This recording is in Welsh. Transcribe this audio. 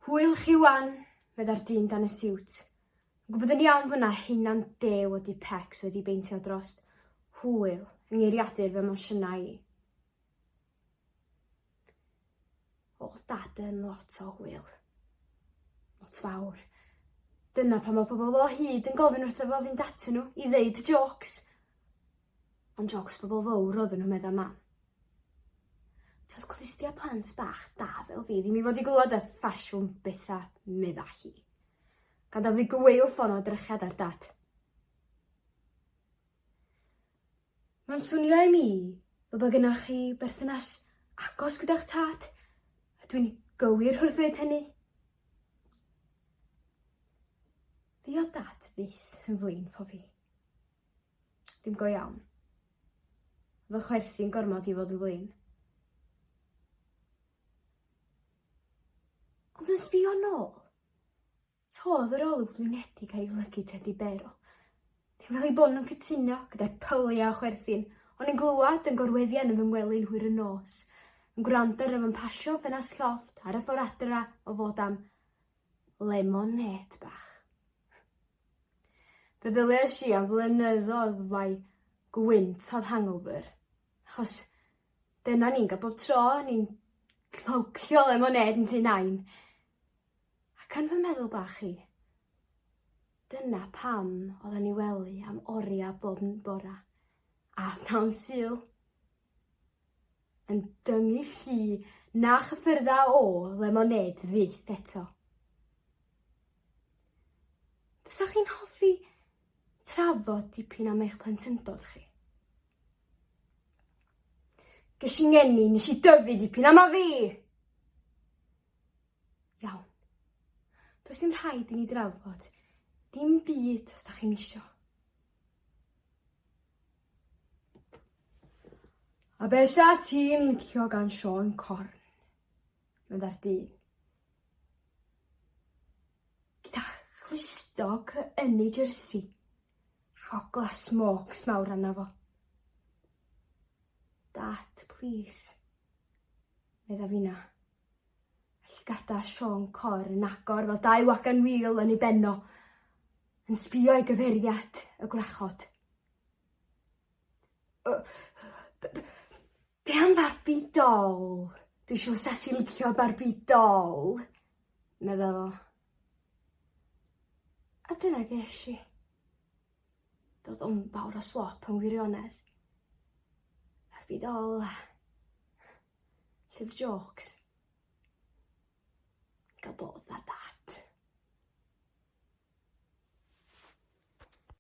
Hwyl chi wan, medda'r dyn dan y siwt. Gwybod yn iawn fyna hunan dew wedi Pecs wedi beintio drost. Hwyl yng ngeiriadur fy emosiynau i. O, dad yn lot o hwyl. Lot fawr. Dyna pan mae pobl o hyd yn gofyn wrtho fo fynd atyn nhw i ddeud jocs. Ond jocs pobl fawr oedden nhw meddwl mam. Toedd clustia plant bach da fel fi ddim i fod i glywed y ffasiwn betha medda hi. Gan daflu gwew ffon o drychiad ar dad. Mae'n swnio i mi fel bod gennych chi berthynas agos gyda'ch tad. Ydw i'n gywir wrth ddweud hynny? Fi o dad fyth yn flin po fi. Dim go iawn. Fy chwerthu'n gormod i fod yn flin. Ond yn sbio nôl, toedd yr olwg flinedig a'i lygu Tedi Beryl. Ddim fel ei bod nhw'n cytuno gyda'r pyliau o chwerthin, ond yn glywed yn gorweddian yn fy ngwely'n hwyr y nos, yn gwrando ar yn pasio ffenas llofft ar y ffordd adra o fod am lemonêd bach. Feddyliais i am flynyddoedd mai gwynt oedd hangover, achos dyna ni'n gael bob tro ni'n clwcio lemonêd yn tu nain. Ac yn fy meddwl bach i, dyna pam oedden ni welu am oriau bob bora, a phnawn Sul, yn dyngu llu na chyffyrddau o lemonêd fyth eto. Fysach chi'n hoffi trafod dipyn am eich plentyndod chi? Ges i ngeni, nes i dyfu dipyn am a fi! Iawn. Does dim rhaid i ni drafod dim byd os da chi'n isio. A be sa ti'n licio gan Sean Corn? Medda'r dyn. Gyda chlustog yn ei jersey. A oglas smokes mawr arno fo. Dad, please. Medda fi na. Alli gada Sean Corn yn agor fel dau wagan wheel yn ei benno, yn sbio i gyfeiriad y gwrachod. Be am Barbie doll? Dwi siŵr sa ti licio Barbie doll, medda fo. A dyna ges i. Doedd o'n fawr o slop yn wirionedd. Barbie doll. Llyfr jocs. Gael bod na dad.